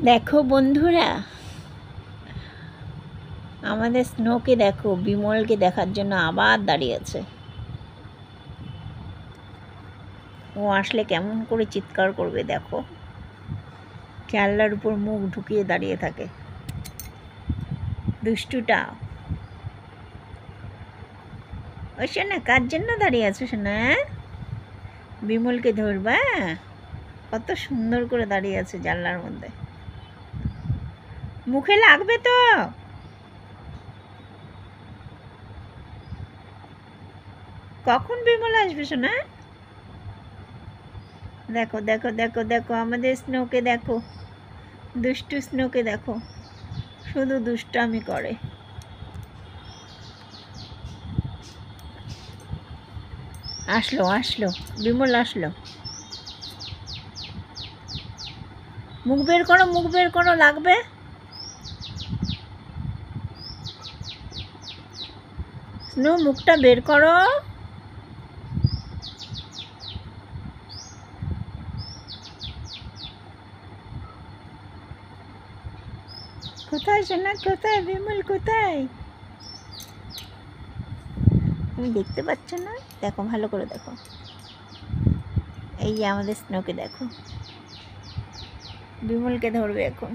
দেখো বন্ধুরা, আমাদের স্নোকে দেখো বিমলকে দেখার জন্য আবার দাঁড়িয়ে আছে। ও আসলে কেমন করে চিৎকার করবে দেখো, জানলার উপর মুখ ঢুকিয়ে দাঁড়িয়ে থাকে। দুষ্টুটা। ওই শোনা, কার জন্য দাঁড়িয়ে আছো শোনা? বিমলকে ধরবা? কত সুন্দর করে দাঁড়িয়ে আছে জানলার মধ্যে। মুখে লাগবে তো। কখন বিমল আসবে শোনা? দেখো দেখো দেখো দেখো আমাদের স্নোকে দেখো, দুষ্টু স্নোকে দেখো, শুধু দুষ্টামি করে। আসলো আসলো, বিমল আসলো। মুখ বের করো, মুখ বের করো, লাগবে। স্নো মুখটা বের করো। কোথায় সোনা, কোথায় বিমল, কোথায়? তুমি দেখতে পাচ্ছ না? দেখো ভালো করে দেখো। এই যে আমাদের স্নোকে দেখো, বিমলকে ধরবে এখন।